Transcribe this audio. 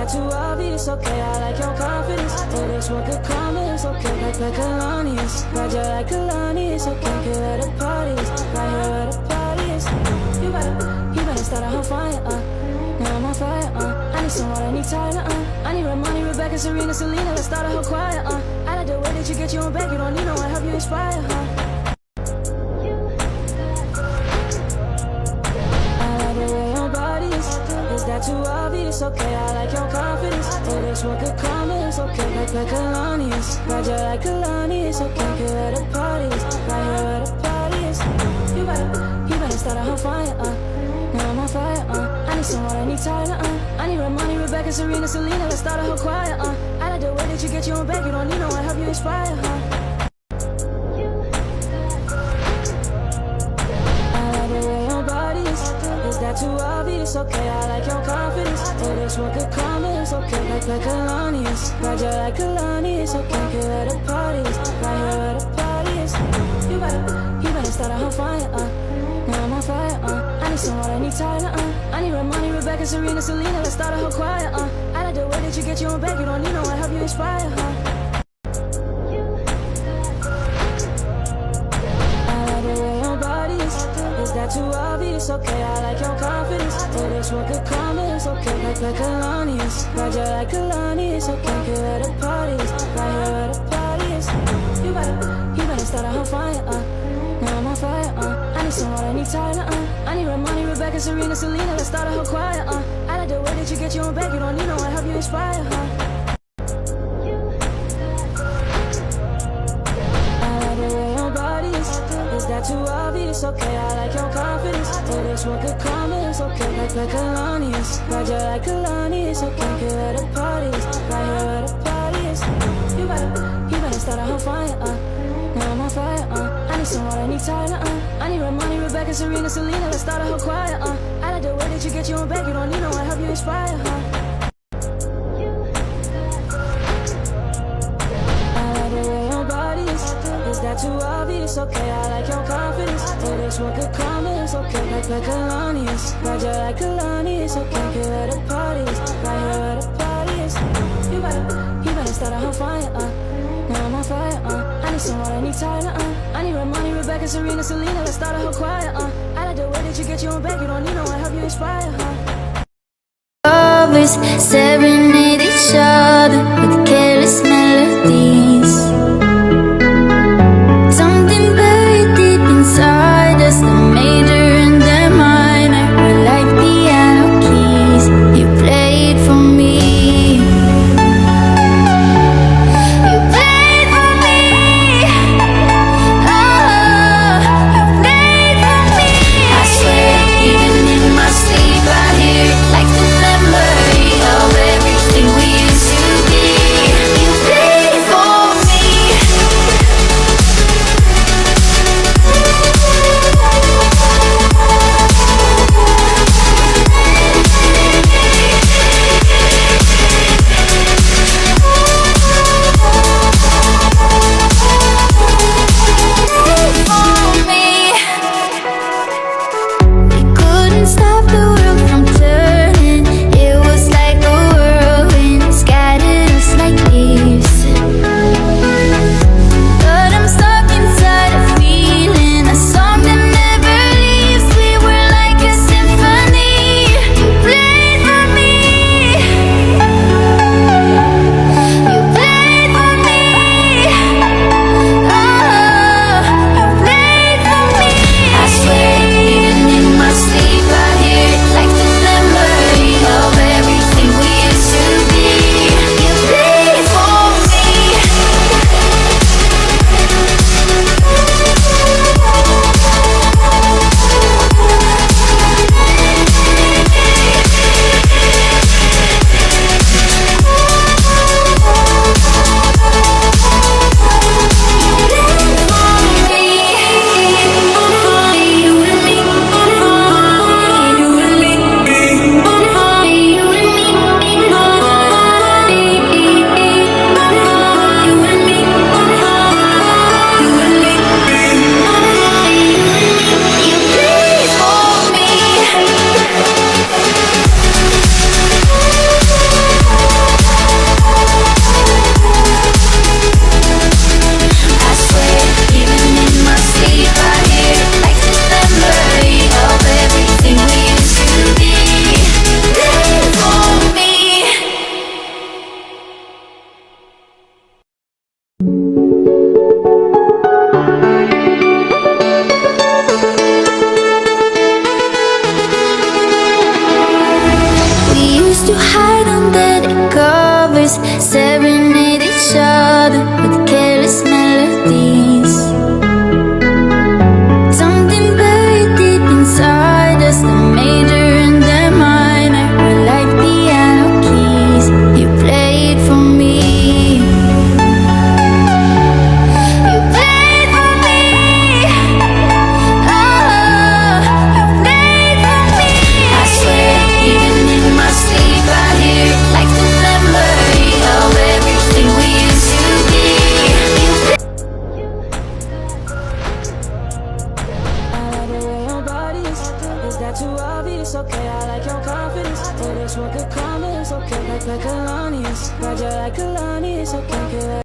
that too obvious? Okay, I like your confidence. Oh, this one could promise. Okay, like Kalani's. Roger like Kalani's. Okay, get where the party is. Right here where the party is. You better start a whole fire, now I'm on fire, I need someone, I need Tyler, I need Ramoni, Rebecca, Serena, Selena. Let's start a whole choir, I like the way that you get your own back. You don't need no one, help you inspire, Is that too obvious? Okay, I like your confidence. Oh, this one could promise. Okay, like Kalani's. Roger like Kalani's. Okay, get where the party is. Right here where the party is. You better start a whole fire, now I'm on fire, I need someone, I need Tyler, I need Ramoni, Rebecca, Serena, Selena. Let's start a whole choir, I like the way that you get your own back. You don't need no one, help you inspire, Is that too obvious? Okay, I like your confidence. Oh, this one could promise. Okay, like Kalani's. Roger like Kalani's. Okay, get where the party is. Right here where the party is. You better start a whole fire, now I'm on fire, I need someone, I need Tyler, I need Ramoni, Rebecca, Serena, Selena. Let's start a whole choir, I like the way that you get your own back. You don't need no one, help you inspire, Is that too obvious? Okay, I like your confidence. Oh, this one could promise. Okay, like Kalani's. Roger like Kalani's. Okay, get where the party is. Right here where the party is. You better start a whole fire, now I'm on fire, I need someone, I need Tyler, I need Ramoni, Rebecca, Serena, Selena. Let's start a whole choir, I like the way that you get your own back. You don't need no one, help you inspire, Is that too obvious? Okay, I like your confidence. Oh, this one could promise. Okay, like Kalani's. Roger like Kalani's. Okay, get where the party is. Right here where the party is. You better start a whole fire, now I'm on fire, I need someone, I need Tyler, I need Ramoni, Rebecca, Serena, Selena. Let's start a whole choir, I like the way that you get your own back. You don't need no one, help you inspire, Is that too obvious? Okay, I like your confidence. Oh, this one could promise. Okay, like Kalani's. Roger like Kalani's. Okay, get where the party is. Right here where the party is. You better start a whole fire, now I'm on fire, I need someone, I need Tyler, I need Ramoni, Rebecca, Serena, Selena. Let's start a whole choir, I like the way that you get your own back. You don't need no one, help you inspire, Lovers serenade each other with careless melodies. Something buried deep inside us, the major and the minor. We're like piano keys, you played for me. You played for me. Oh, you played for me. I swear, even in my sleep I hear it like the memory of everything we used to be. not too obvious, okay. I like your confidence. Oh, this one could call me, it's okay. Like Kalani, ride you like Kalani, it's okay.